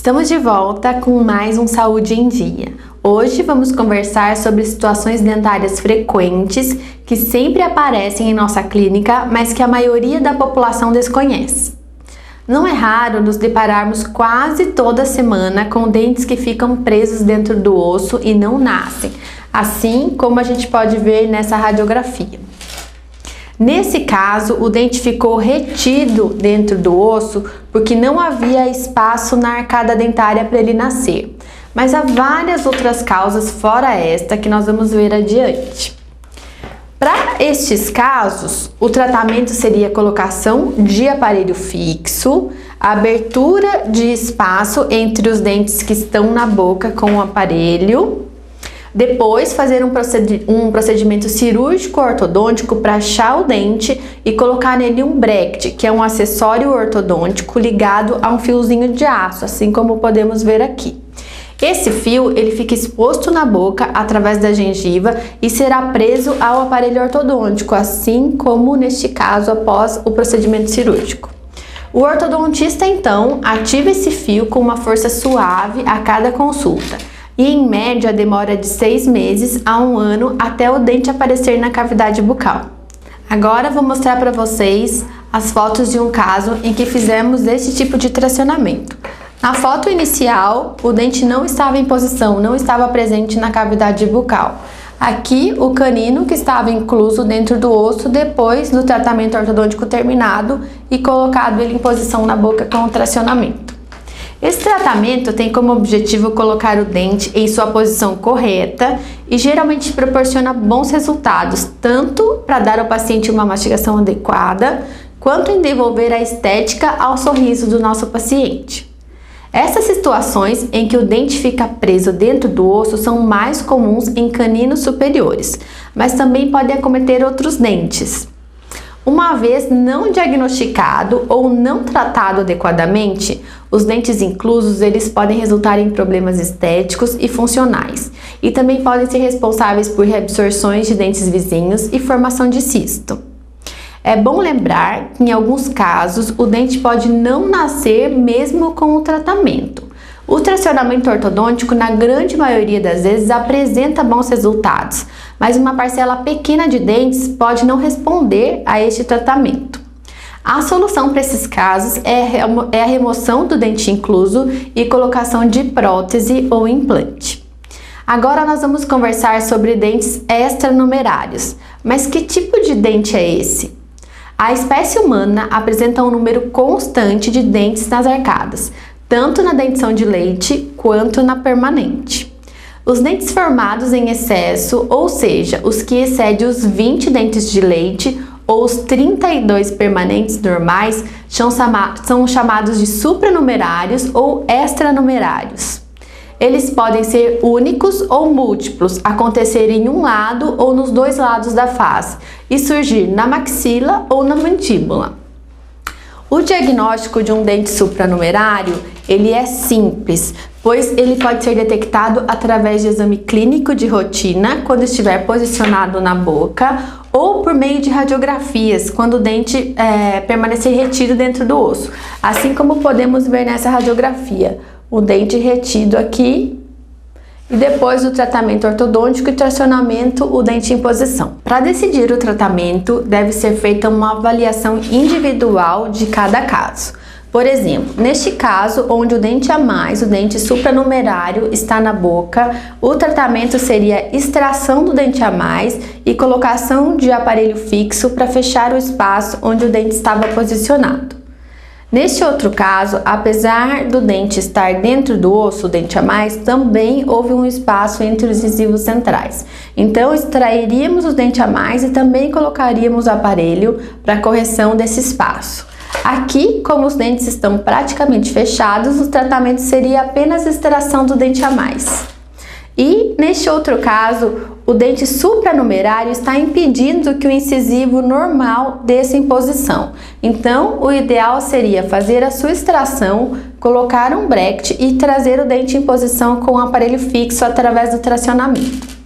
Estamos de volta com mais um Saúde em Dia. Hoje vamos conversar sobre situações dentárias frequentes que sempre aparecem em nossa clínica, mas que a maioria da população desconhece. Não é raro nos depararmos quase toda semana com dentes que ficam presos dentro do osso e não nascem, assim como a gente pode ver nessa radiografia. Nesse caso, o dente ficou retido dentro do osso porque não havia espaço na arcada dentária para ele nascer. Mas há várias outras causas fora esta que nós vamos ver adiante. Para estes casos, o tratamento seria a colocação de aparelho fixo, a abertura de espaço entre os dentes que estão na boca com o aparelho, depois fazer um procedimento cirúrgico ortodôntico para achar o dente e colocar nele um bracket, que é um acessório ortodôntico ligado a um fiozinho de aço, assim como podemos ver aqui. Esse fio ele fica exposto na boca através da gengiva e será preso ao aparelho ortodôntico, assim como neste caso após o procedimento cirúrgico. O ortodontista então ativa esse fio com uma força suave a cada consulta. E em média demora de 6 meses a 1 ano até o dente aparecer na cavidade bucal. Agora vou mostrar para vocês as fotos de um caso em que fizemos esse tipo de tracionamento. Na foto inicial, o dente não estava em posição, não estava presente na cavidade bucal. Aqui, o canino que estava incluso dentro do osso depois do tratamento ortodôntico terminado e colocado ele em posição na boca com o tracionamento. Esse tratamento tem como objetivo colocar o dente em sua posição correta e geralmente proporciona bons resultados, tanto para dar ao paciente uma mastigação adequada, quanto em devolver a estética ao sorriso do nosso paciente. Essas situações em que o dente fica preso dentro do osso são mais comuns em caninos superiores, mas também podem acometer outros dentes. Uma vez não diagnosticado ou não tratado adequadamente, os dentes inclusos eles podem resultar em problemas estéticos e funcionais e também podem ser responsáveis por reabsorções de dentes vizinhos e formação de cisto. É bom lembrar que em alguns casos o dente pode não nascer mesmo com o tratamento. O tracionamento ortodôntico, na grande maioria das vezes, apresenta bons resultados, mas uma parcela pequena de dentes pode não responder a este tratamento. A solução para esses casos é a remoção do dente incluso e colocação de prótese ou implante. Agora nós vamos conversar sobre dentes extranumerários. Mas que tipo de dente é esse? A espécie humana apresenta um número constante de dentes nas arcadas, tanto na dentição de leite quanto na permanente. Os dentes formados em excesso, ou seja, os que excedem os 20 dentes de leite ou os 32 permanentes normais, são chamados de supranumerários ou extranumerários. Eles podem ser únicos ou múltiplos, acontecer em um lado ou nos dois lados da face e surgir na maxila ou na mandíbula. O diagnóstico de um dente supranumerário, ele é simples, pois ele pode ser detectado através de exame clínico de rotina, quando estiver posicionado na boca, ou por meio de radiografias, quando o dente permanecer retido dentro do osso, assim como podemos ver nessa radiografia, o dente retido aqui e depois do tratamento ortodôntico e tracionamento, o dente em posição. Para decidir o tratamento, deve ser feita uma avaliação individual de cada caso. Por exemplo, neste caso, onde o dente a mais, o dente supranumerário, está na boca, o tratamento seria extração do dente a mais e colocação de aparelho fixo para fechar o espaço onde o dente estava posicionado. Neste outro caso, apesar do dente estar dentro do osso, o dente a mais, também houve um espaço entre os incisivos centrais. Então, extrairíamos o dente a mais e também colocaríamos o aparelho para correção desse espaço. Aqui, como os dentes estão praticamente fechados, o tratamento seria apenas extração do dente a mais. E, neste outro caso, o dente supranumerário está impedindo que o incisivo normal desça em posição. Então, o ideal seria fazer a sua extração, colocar um bracket e trazer o dente em posição com o aparelho fixo através do tracionamento.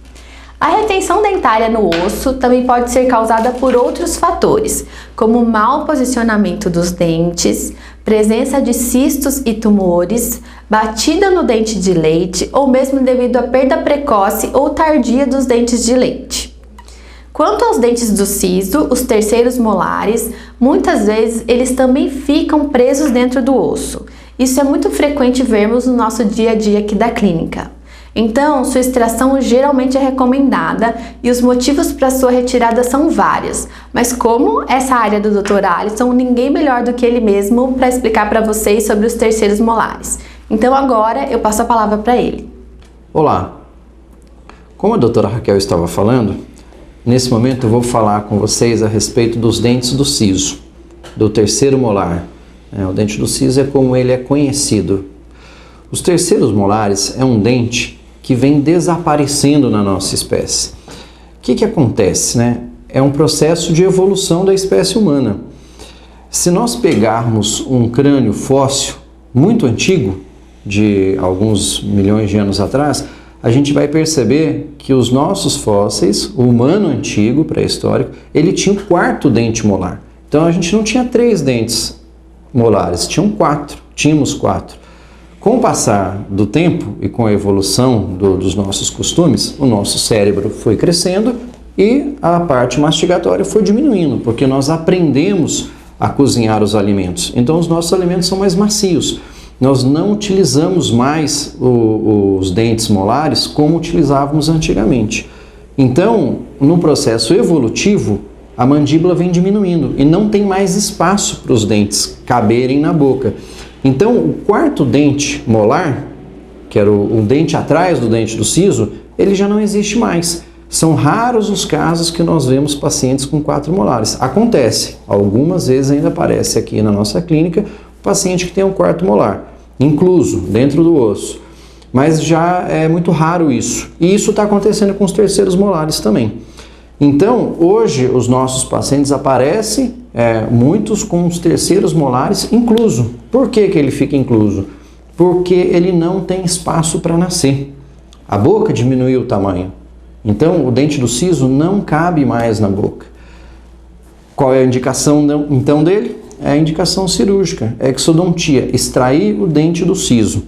A retenção dentária no osso também pode ser causada por outros fatores, como o mau posicionamento dos dentes, presença de cistos e tumores, batida no dente de leite ou mesmo devido à perda precoce ou tardia dos dentes de leite. Quanto aos dentes do siso, os terceiros molares, muitas vezes eles também ficam presos dentro do osso. Isso é muito frequente vermos no nosso dia a dia aqui da clínica. Então, sua extração geralmente é recomendada e os motivos para sua retirada são vários. Mas como essa área do Dr. Alisson, ninguém melhor do que ele mesmo para explicar para vocês sobre os terceiros molares. Então agora eu passo a palavra para ele. Olá! Como a doutora Raquel estava falando, nesse momento eu vou falar com vocês a respeito dos dentes do siso, do terceiro molar. O dente do siso é como ele é conhecido. Os terceiros molares é um dente que vem desaparecendo na nossa espécie. O que acontece, né? É um processo de evolução da espécie humana. Se nós pegarmos um crânio fóssil muito antigo, de alguns milhões de anos atrás, a gente vai perceber que os nossos fósseis, o humano antigo, pré-histórico, ele tinha o quarto dente molar. Então a gente não tinha 3 dentes molares, tínhamos 4. Com o passar do tempo e com a evolução dos nossos costumes, o nosso cérebro foi crescendo e a parte mastigatória foi diminuindo, porque nós aprendemos a cozinhar os alimentos. Então os nossos alimentos são mais macios. Nós não utilizamos mais os dentes molares como utilizávamos antigamente. Então, no processo evolutivo, a mandíbula vem diminuindo e não tem mais espaço para os dentes caberem na boca. Então, o quarto dente molar, que era o dente atrás do dente do siso, ele já não existe mais. São raros os casos que nós vemos pacientes com 4 molares. Acontece, algumas vezes ainda aparece aqui na nossa clínica, o paciente que tem um quarto molar, incluso dentro do osso. Mas já é muito raro isso. E isso está acontecendo com os terceiros molares também. Então, hoje, os nossos pacientes aparecem, muitos com os terceiros molares incluso. Por que ele fica incluso? Porque ele não tem espaço para nascer. A boca diminuiu o tamanho. Então, o dente do siso não cabe mais na boca. Qual é a indicação, então, dele? É a indicação cirúrgica, exodontia, extrair o dente do siso.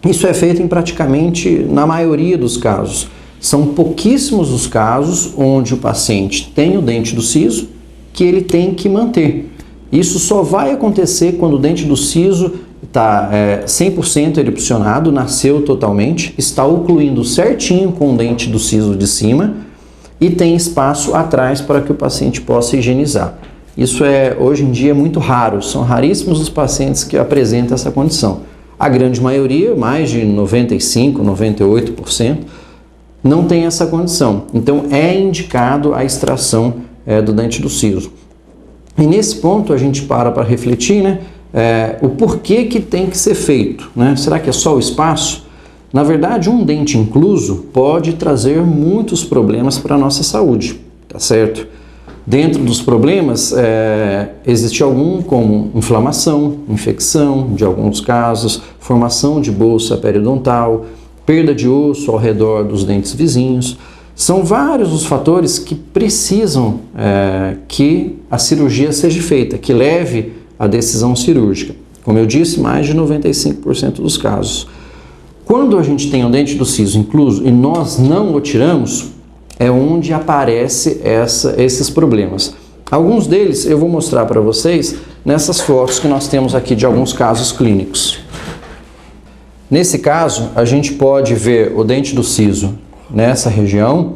Isso é feito praticamente na maioria dos casos. São pouquíssimos os casos onde o paciente tem o dente do siso que ele tem que manter. Isso só vai acontecer quando o dente do siso está 100% erupcionado, nasceu totalmente, está ocluindo certinho com o dente do siso de cima e tem espaço atrás para que o paciente possa higienizar. Isso hoje em dia é muito raro, são raríssimos os pacientes que apresentam essa condição. A grande maioria, mais de 95%, 98%, não tem essa condição. Então é indicado a extração do dente do siso. E nesse ponto a gente para refletir, né, o porquê que tem que ser feito, né? Será que é só o espaço? Na verdade, um dente incluso pode trazer muitos problemas para a nossa saúde, tá certo? Dentro dos problemas, existe algum como inflamação, infecção, de alguns casos, formação de bolsa periodontal, perda de osso ao redor dos dentes vizinhos. São vários os fatores que precisam que a cirurgia seja feita, que leve à decisão cirúrgica. Como eu disse, mais de 95% dos casos. Quando a gente tem o dente do siso incluso e nós não o tiramos, é onde aparece esses problemas. Alguns deles eu vou mostrar para vocês nessas fotos que nós temos aqui de alguns casos clínicos. Nesse caso, a gente pode ver o dente do siso nessa região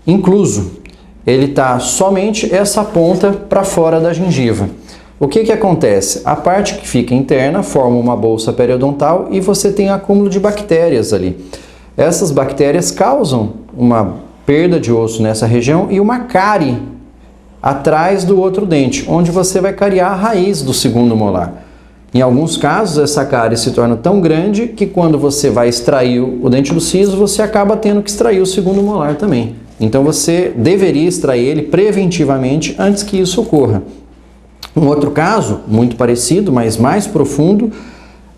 incluso. Ele está somente essa ponta para fora da gengiva. O que acontece? A parte que fica interna forma uma bolsa periodontal e você tem acúmulo de bactérias ali. Essas bactérias causam uma perda de osso nessa região e uma cárie atrás do outro dente, onde você vai cariar a raiz do segundo molar. Em alguns casos, essa cárie se torna tão grande que quando você vai extrair o dente do siso, você acaba tendo que extrair o segundo molar também. Então você deveria extrair ele preventivamente antes que isso ocorra. Um outro caso, muito parecido, mas mais profundo,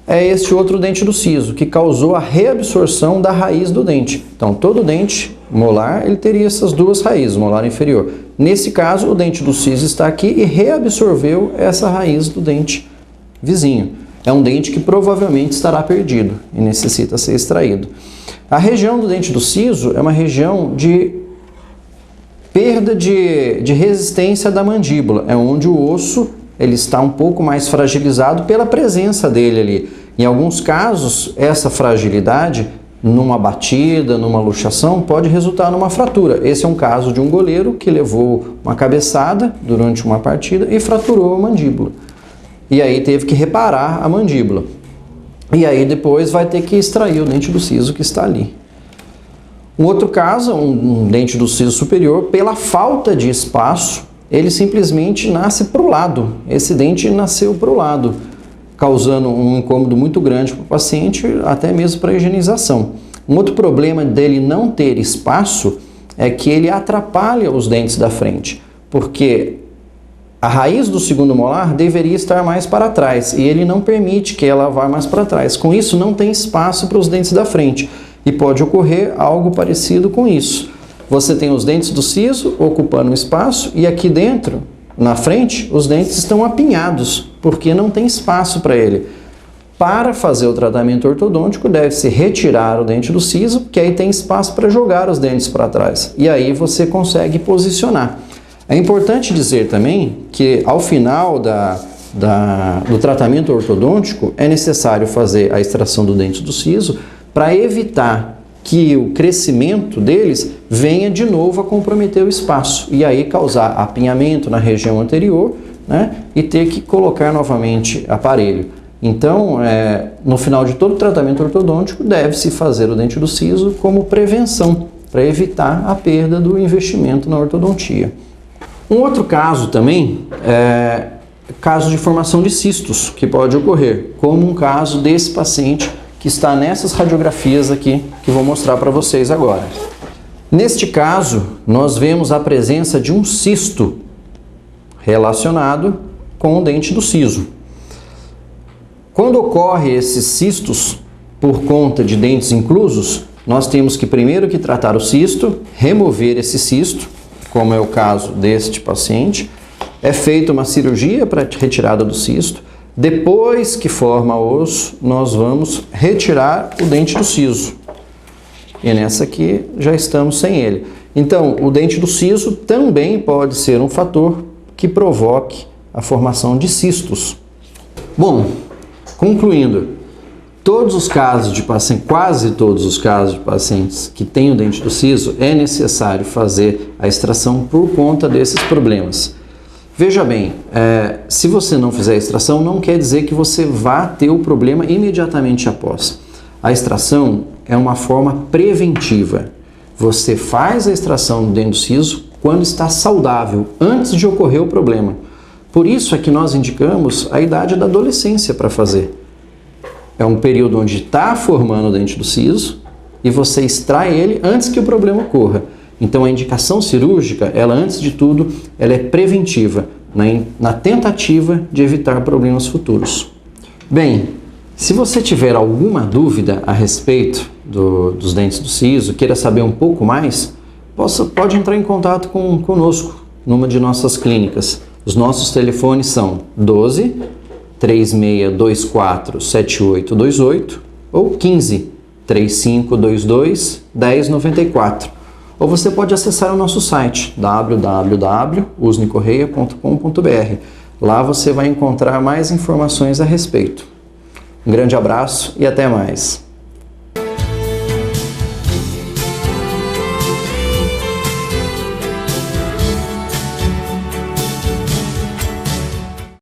é este outro dente do siso, que causou a reabsorção da raiz do dente. Então, todo dente molar, ele teria essas duas raízes, molar inferior. Nesse caso, o dente do siso está aqui e reabsorveu essa raiz do dente vizinho. É um dente que provavelmente estará perdido e necessita ser extraído. A região do dente do siso é uma região de perda de resistência da mandíbula. É onde o osso ele está um pouco mais fragilizado pela presença dele ali. Em alguns casos, essa fragilidade, numa batida, numa luxação, pode resultar numa fratura. Esse é um caso de um goleiro que levou uma cabeçada durante uma partida e fraturou a mandíbula. E aí teve que reparar a mandíbula. E aí depois vai ter que extrair o dente do siso que está ali. Um outro caso, um dente do siso superior, pela falta de espaço, ele simplesmente nasce para o lado. Esse dente nasceu para o lado, causando um incômodo muito grande para o paciente, até mesmo para a higienização. Um outro problema dele não ter espaço é que ele atrapalha os dentes da frente, porque a raiz do segundo molar deveria estar mais para trás e ele não permite que ela vá mais para trás. Com isso, não tem espaço para os dentes da frente e pode ocorrer algo parecido com isso. Você tem os dentes do siso ocupando um espaço e aqui dentro, na frente, os dentes estão apinhados porque não tem espaço para ele. Para fazer o tratamento ortodôntico, deve-se retirar o dente do siso, que aí tem espaço para jogar os dentes para trás e aí você consegue posicionar. É importante dizer também que ao final do tratamento ortodôntico é necessário fazer a extração do dente do siso para evitar que o crescimento deles venha de novo a comprometer o espaço e aí causar apinhamento na região anterior, né, e ter que colocar novamente aparelho. Então, no final de todo o tratamento ortodôntico, deve-se fazer o dente do siso como prevenção para evitar a perda do investimento na ortodontia. Um outro caso também é caso de formação de cistos, que pode ocorrer, como um caso desse paciente que está nessas radiografias aqui, que vou mostrar para vocês agora. Neste caso, nós vemos a presença de um cisto relacionado com o dente do siso. Quando ocorre esses cistos por conta de dentes inclusos, nós temos que primeiro que tratar o cisto, remover esse cisto, como é o caso deste paciente, é feita uma cirurgia para retirada do cisto. Depois que forma o osso, nós vamos retirar o dente do siso. E nessa aqui já estamos sem ele. Então, o dente do siso também pode ser um fator que provoque a formação de cistos. Bom, concluindo, todos os casos de pacientes, quase todos os casos de pacientes que têm o dente do siso, é necessário fazer a extração por conta desses problemas. Veja bem, se você não fizer a extração, não quer dizer que você vá ter o problema imediatamente após. A extração é uma forma preventiva. Você faz a extração do dente do siso quando está saudável, antes de ocorrer o problema. Por isso é que nós indicamos a idade da adolescência para fazer. É um período onde está formando o dente do siso e você extrai ele antes que o problema ocorra. Então a indicação cirúrgica, ela antes de tudo, ela é preventiva, na tentativa de evitar problemas futuros. Bem, se você tiver alguma dúvida a respeito dos dentes do siso, queira saber um pouco mais, pode entrar em contato conosco numa de nossas clínicas. Os nossos telefones são 12 3624 7828 ou 15 3522 1094. Ou você pode acessar o nosso site www.usnicorreia.com.br. Lá você vai encontrar mais informações a respeito. Um grande abraço e até mais!